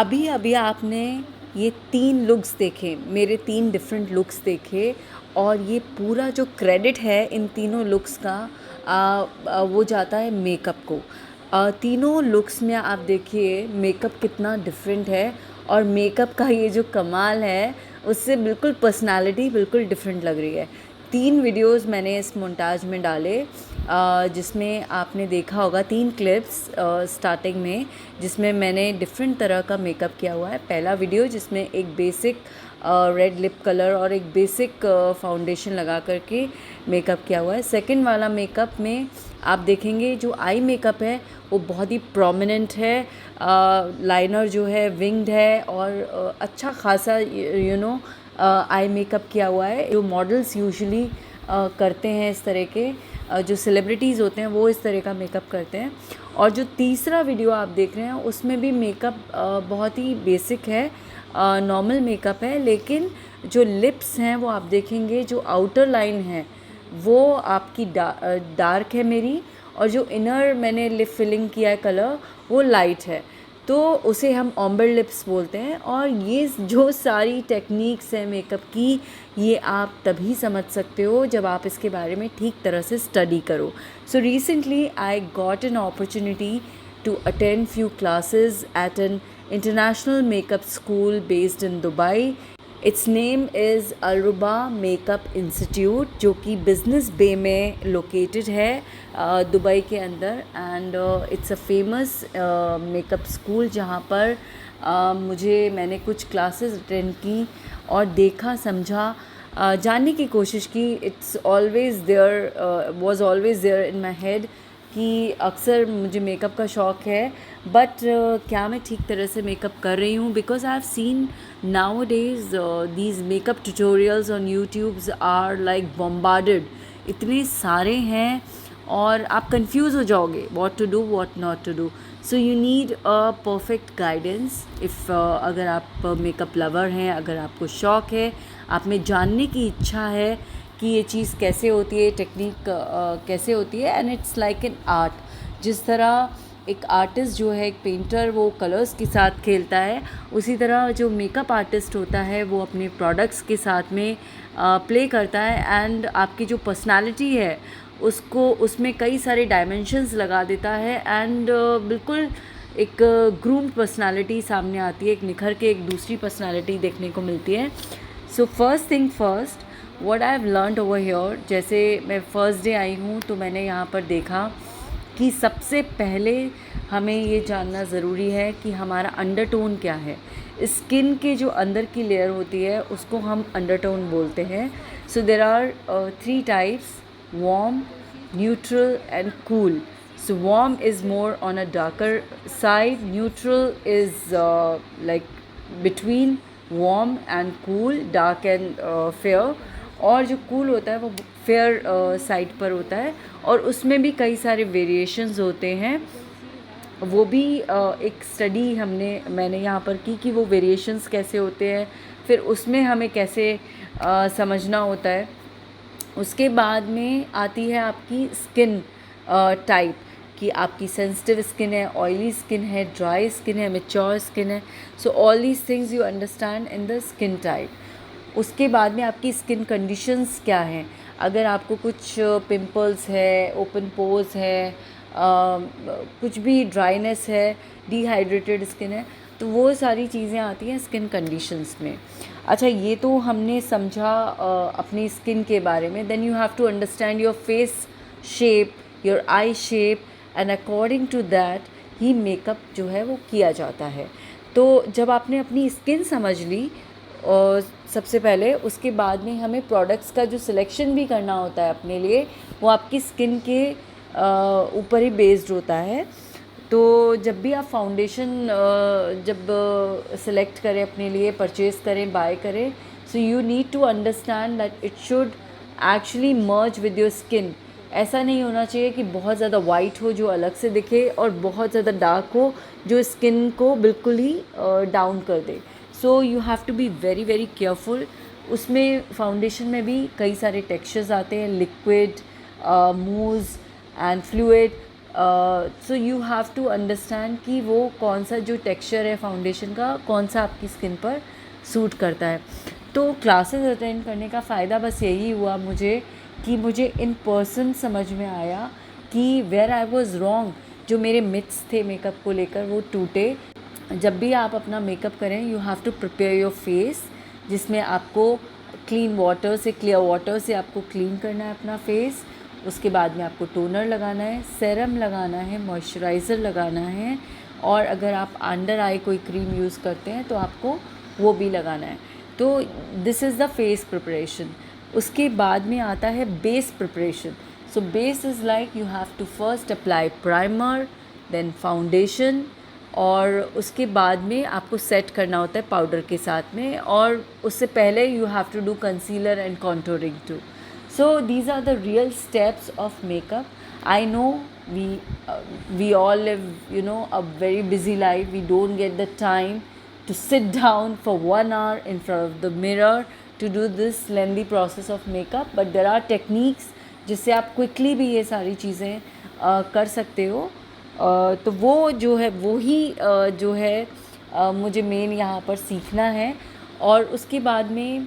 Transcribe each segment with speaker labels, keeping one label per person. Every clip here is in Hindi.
Speaker 1: अभी अभी आपने ये 3 लुक्स देखे, मेरे 3 डिफरेंट लुक्स देखे और ये पूरा जो क्रेडिट है इन तीनों लुक्स का वो जाता है मेकअप को। तीनों लुक्स में आप देखिए मेकअप कितना डिफरेंट है और मेकअप का ये जो कमाल है उससे बिल्कुल पर्सनालिटी बिल्कुल डिफरेंट लग रही है। 3 वीडियोस मैंने इस मोन्टाज में डाले जिसमें आपने देखा होगा 3 क्लिप्स स्टार्टिंग में, जिसमें मैंने डिफरेंट तरह का मेकअप किया हुआ है। पहला वीडियो जिसमें एक बेसिक रेड लिप कलर और एक बेसिक फाउंडेशन लगा करके मेकअप किया हुआ है। सेकंड वाला मेकअप में आप देखेंगे जो आई मेकअप है वो बहुत ही प्रोमिनेंट है, लाइनर जो है विंग्ड है और अच्छा खासा आई मेकअप किया हुआ है। जो मॉडल्स यूजुअली करते हैं इस तरह के, जो सेलिब्रिटीज़ होते हैं वो इस तरह का मेकअप करते हैं। और जो तीसरा वीडियो आप देख रहे हैं उसमें भी मेकअप बहुत ही बेसिक है, नॉर्मल मेकअप है, लेकिन जो लिप्स हैं वो आप देखेंगे जो आउटर लाइन है वो आपकी डार्क है मेरी, और जो इनर मैंने लिप फिलिंग किया है कलर वो लाइट है, तो उसे हम ऑम्बर लिप्स बोलते हैं। और ये जो सारी टेक्निक्स हैं मेकअप की, ये आप तभी समझ सकते हो जब आप इसके बारे में ठीक तरह से स्टडी करो। So recently I got an opportunity to attend few classes at an international makeup school based in Dubai. Its name is Aruba Makeup Institute, जो कि बिजनेस बे में लोकेटेड है दुबई के अंदर। And it's a famous makeup school जहाँ पर मैंने कुछ क्लासेस अटेंड की और देखा, समझा, जानने की कोशिश की। It's always there, was always there in my head कि अक्सर मुझे मेकअप का शौक़ है, बट क्या मैं ठीक तरह से मेकअप कर रही हूँ? Because I have seen now days these makeup tutorials on YouTubes are like bombarded, इतने सारे हैं और आप कंफ्यूज हो जाओगे what to do what not to do. So you need a perfect guidance if अगर आप मेकअप लवर हैं, अगर आपको शौक़ है, आप में जानने की इच्छा है कि ये चीज़ कैसे होती है, टेक्निक कैसे होती है। And it's like an art. जिस तरह एक आर्टिस्ट जो है, एक पेंटर, वो कलर्स के साथ खेलता है, उसी तरह जो मेकअप आर्टिस्ट होता है वो अपने प्रोडक्ट्स के साथ में प्ले करता है एंड आपकी जो पर्सनालिटी है उसको, उसमें कई सारे डायमेंशंस लगा देता है एंड बिल्कुल एक ग्रूम्ड पर्सनालिटी सामने आती है, एक निखर के एक दूसरी पर्सनालिटी देखने को मिलती है। So first thing first, what I have learned over here, जैसे मैं फ़र्स्ट डे आई हूँ तो मैंने यहाँ पर देखा कि सबसे पहले हमें ये जानना ज़रूरी है कि हमारा अंडरटोन क्या है। स्किन के जो अंदर की लेयर होती है उसको हम अंडरटोन बोलते हैं। So there are 3 types: warm, neutral and cool. So warm is more on a darker side, neutral is like between warm and cool, dark and fair, और जो कूल होता है वो फेयर साइड पर होता है और उसमें भी कई सारे वेरिएशंस होते हैं। वो भी एक स्टडी मैंने यहाँ पर की कि वो वेरिएशंस कैसे होते हैं, फिर उसमें हमें कैसे समझना होता है। उसके बाद में आती है आपकी स्किन टाइप, कि आपकी सेंसिटिव स्किन है, ऑयली स्किन है, ड्राई स्किन है, मैच्योर स्किन है। So all these things you understand in the skin type. उसके बाद में आपकी स्किन कंडीशंस क्या हैं, अगर आपको कुछ पिंपल्स है, ओपन पोर्स है, कुछ भी ड्राइनेस है, डिहाइड्रेटेड स्किन है, तो वो सारी चीज़ें आती हैं स्किन कंडीशंस में। अच्छा, ये तो हमने समझा अपनी स्किन के बारे में। Then you have to understand your face shape, your eye shape, and according to that ही मेकअप जो है वो किया जाता है। तो जब आपने अपनी स्किन समझ ली और सबसे पहले, उसके बाद में हमें प्रोडक्ट्स का जो सिलेक्शन भी करना होता है अपने लिए, वो आपकी स्किन के ऊपर ही बेस्ड होता है। तो जब भी आप फाउंडेशन जब सिलेक्ट करें अपने लिए, परचेज़ करें, बाय करें, so you need to understand that it should actually merge with your skin. ऐसा नहीं होना चाहिए कि बहुत ज़्यादा वाइट हो जो अलग से दिखे और बहुत ज़्यादा डार्क हो जो स्किन को बिल्कुल ही डाउन कर दे। So you have to be very very careful. उसमें फाउंडेशन में भी कई सारे टेक्सचर्स आते हैं, liquid, mousse and fluid, so you have to understand कि वो कौन सा जो टेक्सचर है फाउंडेशन का कौन सा आपकी स्किन पर सूट करता है। तो क्लासेस अटेंड करने का फ़ायदा बस यही हुआ मुझे कि मुझे इन पर्सन समझ में आया कि वेयर आई वॉज़ रॉन्ग, जो मेरे मिथ्स थे मेकअप को लेकर वो टूटे। जब भी आप अपना मेकअप करें you have to prepare your face, जिसमें आपको क्लीन वाटर से, क्लियर वाटर से आपको क्लीन करना है अपना फेस। उसके बाद में आपको टोनर लगाना है, सेरम लगाना है, मॉइस्चराइज़र लगाना है, और अगर आप अंडर आई कोई क्रीम यूज़ करते हैं तो आपको वो भी लगाना है। तो this is the face preparation. उसके बाद में आता है base preparation. So base is like you have to first apply primer, then foundation, और उसके बाद में आपको सेट करना होता है पाउडर के साथ में, और उससे पहले you have to do concealer and contouring too. So these are the real steps of makeup. I know we all live, you know, a very busy life. We don't get the time to sit down for 1 hour in front of the mirror to do this lengthy process of makeup. But there are techniques जिससे आप quickly भी ये सारी चीज़ें कर सकते हो। तो वो जो है वो ही जो है मुझे मेन यहाँ पर सीखना है। और उसके बाद में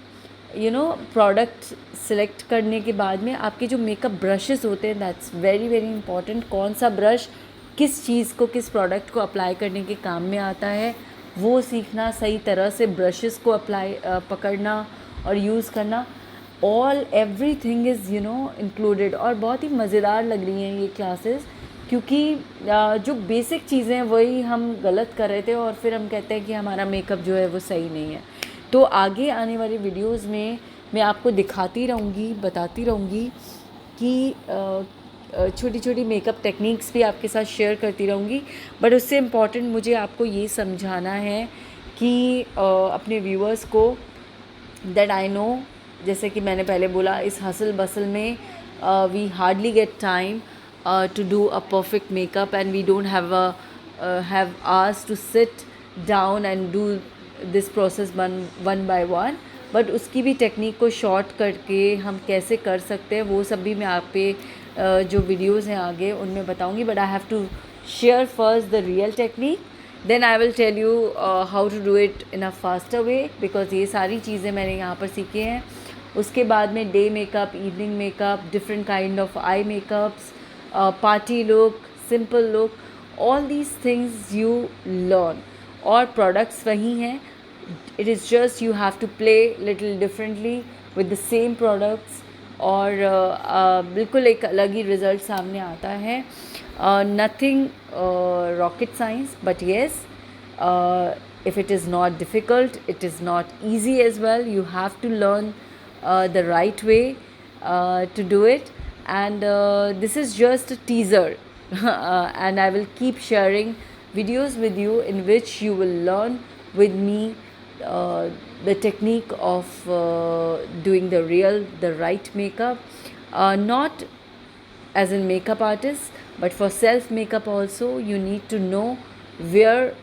Speaker 1: प्रोडक्ट सेलेक्ट करने के बाद में आपके जो मेकअप ब्रशेस होते हैं, दैट्स वेरी वेरी इंपॉर्टेंट। कौन सा ब्रश किस चीज़ को, किस प्रोडक्ट को अप्लाई करने के काम में आता है वो सीखना, सही तरह से ब्रशेस को पकड़ना और यूज़ करना, ऑल एवरीथिंग इज़ इंक्लूडेड। और बहुत ही मज़ेदार लग रही हैं ये क्लासेस, क्योंकि जो बेसिक चीज़ें हैं वही हम गलत कर रहे थे और फिर हम कहते हैं कि हमारा मेकअप जो है वो सही नहीं है। तो आगे आने वाली वीडियोस में मैं आपको दिखाती रहूँगी, बताती रहूँगी कि छोटी छोटी मेकअप टेक्निक्स भी आपके साथ शेयर करती रहूँगी। बट उससे इम्पॉर्टेंट मुझे आपको ये समझाना है कि अपने व्यूअर्स को दैट आई नो, जैसे कि मैंने पहले बोला, इस हसल बसल में we hardly get time to do a perfect makeup and we don't have hours to sit down and do this process one by one. But उसकी भी टेक्निक को शॉर्ट करके हम कैसे कर सकते हैं वो सब भी मैं आप पे जो वीडियोज़ हैं आगे उनमें बताऊंगी। But I have to share first the real technique, then I will tell you how to do it in a faster way, because ये सारी चीज़ें मैंने यहाँ पर सीखी हैं। उसके बाद में day makeup, evening makeup, different kind of I makeups, party look, simple look, all these things you learn। और products वही हैं, it is just you have to play little differently with the same products और बिल्कुल एक अलग ही रिज़ल्ट सामने आता है। nothing rocket science, but yes, if it is not difficult, it is not easy as well. You have to learn the right way to do it. And this is just a teaser and I will keep sharing videos with you in which you will learn with me the technique of doing the right makeup, not as a makeup artist, but for self makeup also you need to know where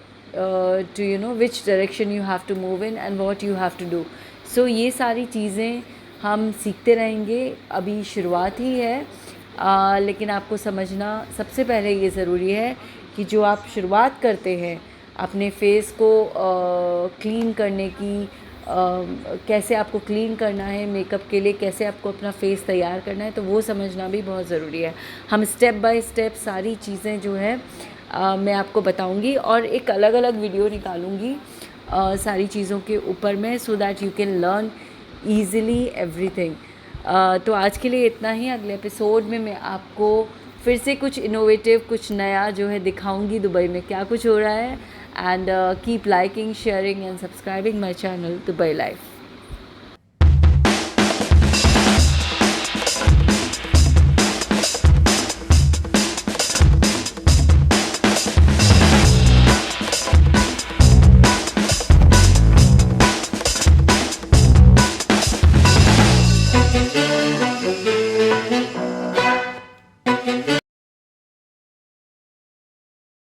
Speaker 1: to which direction you have to move in and what you have to do. So ये सारी चीज़ें हम सीखते रहेंगे, अभी शुरुआत ही है। लेकिन आपको समझना सबसे पहले ये ज़रूरी है कि जो आप शुरुआत करते हैं अपने फेस को क्लीन करने की, कैसे आपको क्लीन करना है मेकअप के लिए, कैसे आपको अपना फेस तैयार करना है, तो वो समझना भी बहुत ज़रूरी है। हम स्टेप बाय स्टेप सारी चीज़ें जो है मैं आपको बताऊंगी और एक अलग अलग वीडियो निकालूंगी सारी चीज़ों के ऊपर में, so that you can learn easily everything. तो आज के लिए इतना ही। अगले एपिसोड में मैं आपको फिर से कुछ इनोवेटिव, कुछ नया जो है दिखाऊंगी दुबई में क्या कुछ हो रहा है। And keep liking, sharing and subscribing my channel Dubai life.